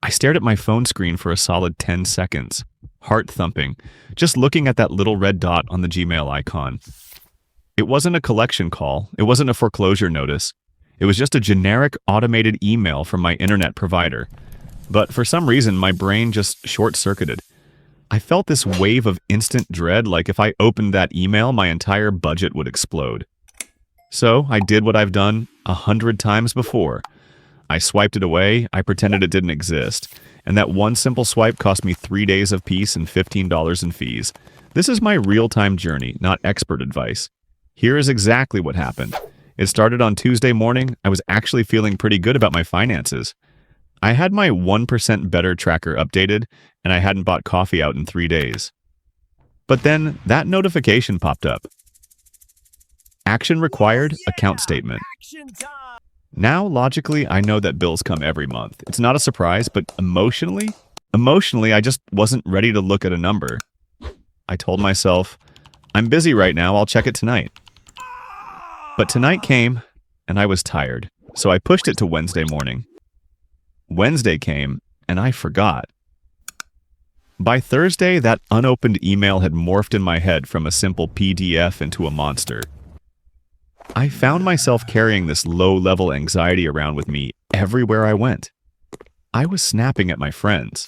I stared at my phone screen for a solid 10 seconds, heart thumping, just looking at that little red dot on the Gmail icon. It wasn't a collection call, it wasn't a foreclosure notice. It was just a generic automated email from my internet provider. But for some reason, my brain just short-circuited. I felt this wave of instant dread, like if I opened that email, my entire budget would explode. So I did what I've done 100 times before. I swiped it away, I pretended it didn't exist, and that one simple swipe cost me 3 days of peace and $15 in fees. This is my real-time journey, not expert advice. Here is exactly what happened. It started on Tuesday morning. I was actually feeling pretty good about my finances. I had my 1% Better tracker updated, and I hadn't bought coffee out in 3 days. But then that notification popped up. Action required, account statement. Now, logically, I know that bills come every month. It's not a surprise, but emotionally, I just wasn't ready to look at a number. I told myself, I'm busy right now, I'll check it tonight. But tonight came, and I was tired, so I pushed it to Wednesday morning. Wednesday came, and I forgot. By Thursday, that unopened email had morphed in my head from a simple PDF into a monster. I found myself carrying this low-level anxiety around with me everywhere I went. I was snapping at my friends.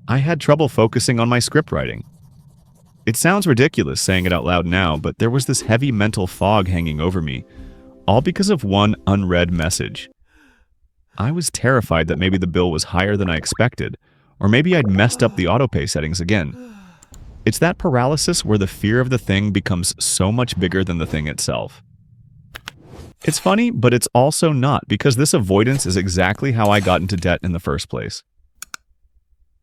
I had trouble focusing on my script writing. It sounds ridiculous saying it out loud now, but there was this heavy mental fog hanging over me, all because of one unread message. I was terrified that maybe the bill was higher than I expected, or maybe I'd messed up the autopay settings again. It's that paralysis where the fear of the thing becomes so much bigger than the thing itself. It's funny, but it's also not, because this avoidance is exactly how I got into debt in the first place.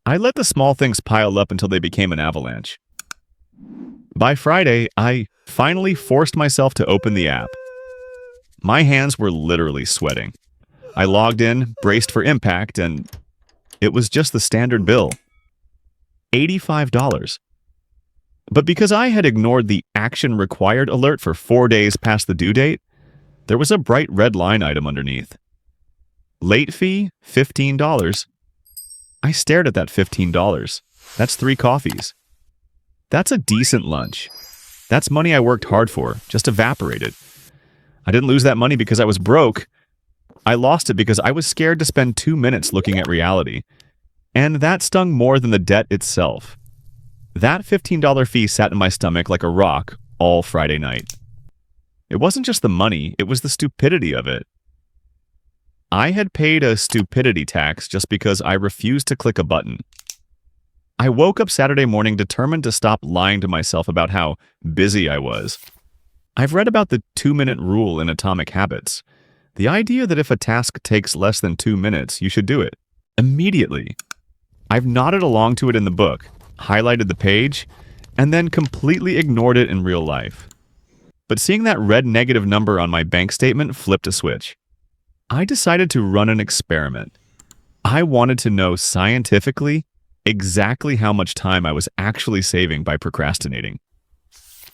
I let the small things pile up until they became an avalanche. By Friday, I finally forced myself to open the app. My hands were literally sweating. I logged in, braced for impact, and it was just the standard bill. $85. But because I had ignored the action required alert for 4 days past the due date, there was a bright red line item underneath. Late fee, $15. I stared at that $15. That's 3 coffees. That's a decent lunch. That's money I worked hard for, just evaporated. I didn't lose that money because I was broke. I lost it because I was scared to spend 2 minutes looking at reality. And that stung more than the debt itself. That $15 fee sat in my stomach like a rock all Friday night. It wasn't just the money, it was the stupidity of it. I had paid a stupidity tax just because I refused to click a button. I woke up Saturday morning determined to stop lying to myself about how busy I was. I've read about the 2-minute rule in Atomic Habits. The idea that if a task takes less than 2 minutes, you should do it immediately. I've nodded along to it in the book, highlighted the page, and then completely ignored it in real life. But seeing that red negative number on my bank statement flipped a switch. I decided to run an experiment. I wanted to know scientifically exactly how much time I was actually saving by procrastinating.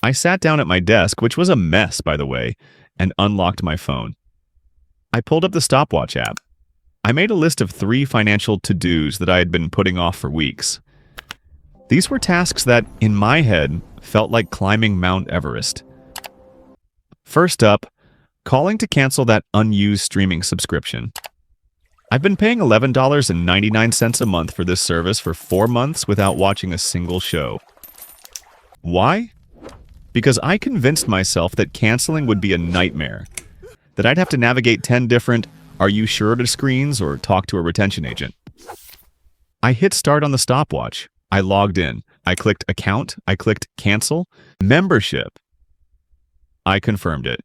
I sat down at my desk, which was a mess, by the way, and unlocked my phone. I pulled up the stopwatch app. I made a list of 3 financial to-dos that I had been putting off for weeks. These were tasks that, in my head, felt like climbing Mount Everest. First up, calling to cancel that unused streaming subscription. I've been paying $11.99 a month for this service for 4 months without watching a single show. Why? Because I convinced myself that canceling would be a nightmare, that I'd have to navigate 10 different "Are you sure" to screens or talk to a retention agent. I hit start on the stopwatch. I logged in. I clicked account. I clicked cancel. Membership. I confirmed it.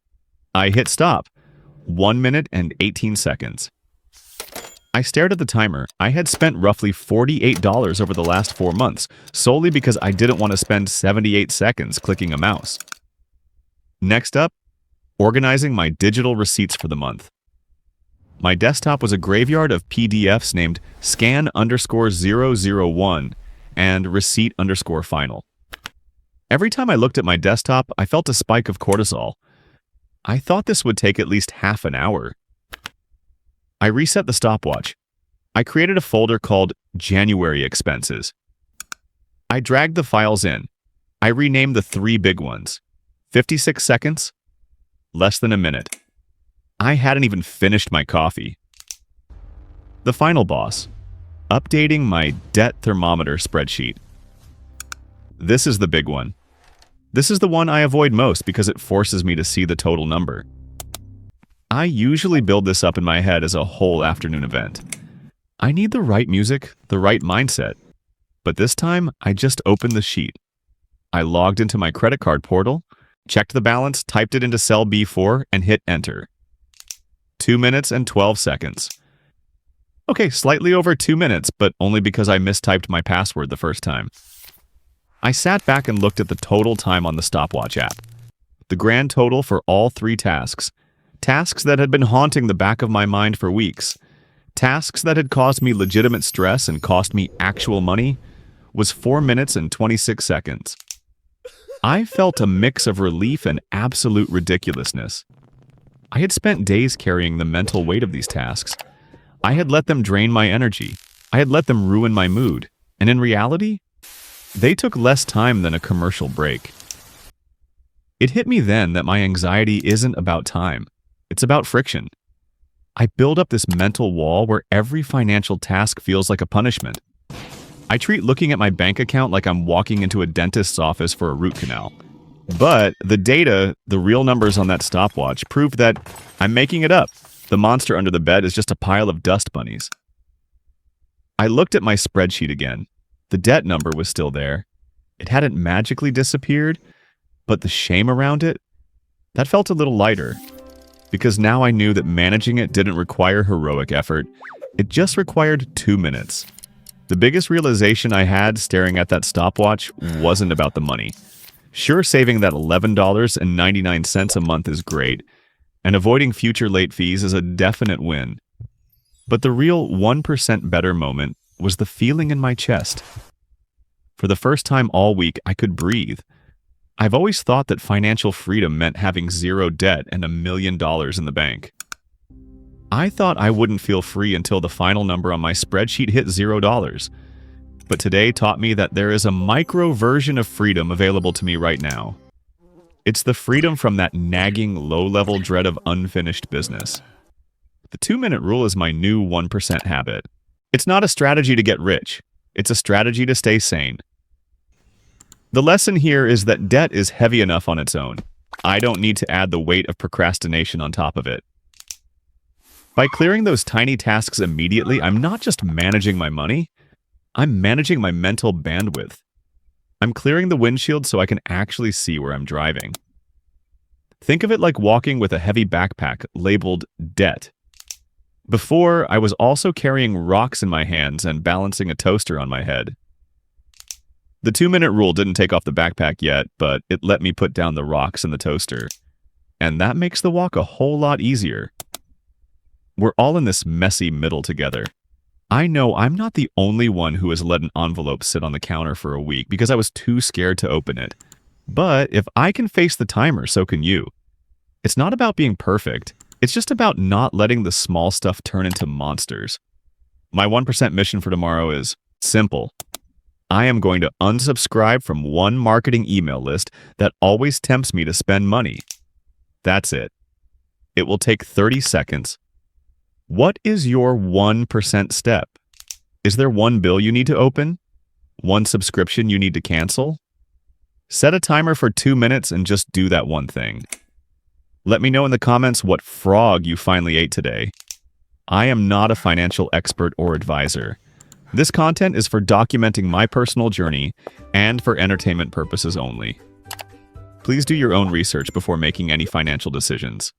I hit stop. 1 minute and 18 seconds. I stared at the timer. I had spent roughly $48 over the last 4 months, solely because I didn't want to spend 78 seconds clicking a mouse. Next up, organizing my digital receipts for the month. My desktop was a graveyard of PDFs named scan_001 and receipt_final. Every time I looked at my desktop, I felt a spike of cortisol. I thought this would take at least half an hour. I reset the stopwatch. I created a folder called January Expenses. I dragged the files in. I renamed the 3 big ones. 56 seconds, less than a minute. I hadn't even finished my coffee. The final boss, updating my debt thermometer spreadsheet. This is the big one. This is the one I avoid most because it forces me to see the total number. I usually build this up in my head as a whole afternoon event. I need the right music, the right mindset. But this time, I just opened the sheet. I logged into my credit card portal, checked the balance, typed it into cell B4, and hit enter. 2 minutes and 12 seconds. Okay, slightly over 2 minutes, but only because I mistyped my password the first time. I sat back and looked at the total time on the stopwatch app. The grand total for all 3 tasks. Tasks that had been haunting the back of my mind for weeks. Tasks that had caused me legitimate stress and cost me actual money was 4 minutes and 26 seconds. I felt a mix of relief and absolute ridiculousness. I had spent days carrying the mental weight of these tasks. I had let them drain my energy. I had let them ruin my mood. And in reality, they took less time than a commercial break. It hit me then that my anxiety isn't about time. It's about friction. I build up this mental wall where every financial task feels like a punishment. I treat looking at my bank account like I'm walking into a dentist's office for a root canal. But the data, the real numbers on that stopwatch, proved that I'm making it up. The monster under the bed is just a pile of dust bunnies. I looked at my spreadsheet again. The debt number was still there. It hadn't magically disappeared, but the shame around it, that felt a little lighter. Because now I knew that managing it didn't require heroic effort. It just required 2 minutes. The biggest realization I had staring at that stopwatch wasn't about the money. Sure, saving that $11.99 a month is great, and avoiding future late fees is a definite win. But the real 1% better moment was the feeling in my chest. For the first time all week, I could breathe. I've always thought that financial freedom meant having 0 debt and $1 million in the bank. I thought I wouldn't feel free until the final number on my spreadsheet hit $0. But today taught me that there is a micro version of freedom available to me right now. It's the freedom from that nagging, low-level dread of unfinished business. The 2-minute rule is my new 1% habit. It's not a strategy to get rich. It's a strategy to stay sane. The lesson here is that debt is heavy enough on its own. I don't need to add the weight of procrastination on top of it. By clearing those tiny tasks immediately, I'm not just managing my money, I'm managing my mental bandwidth. I'm clearing the windshield so I can actually see where I'm driving. Think of it like walking with a heavy backpack labeled debt. Before, I was also carrying rocks in my hands and balancing a toaster on my head. The 2-minute rule didn't take off the backpack yet, but it let me put down the rocks and the toaster. And that makes the walk a whole lot easier. We're all in this messy middle together. I know I'm not the only one who has let an envelope sit on the counter for a week because I was too scared to open it. But if I can face the timer, so can you. It's not about being perfect. It's just about not letting the small stuff turn into monsters. My 1% mission for tomorrow is simple. I am going to unsubscribe from one marketing email list that always tempts me to spend money. That's it. It will take 30 seconds. What is your 1% step? Is there one bill you need to open? One subscription you need to cancel? Set a timer for 2 minutes and just do that one thing. Let me know in the comments what frog you finally ate today. I am not a financial expert or advisor. This content is for documenting my personal journey and for entertainment purposes only. Please do your own research before making any financial decisions.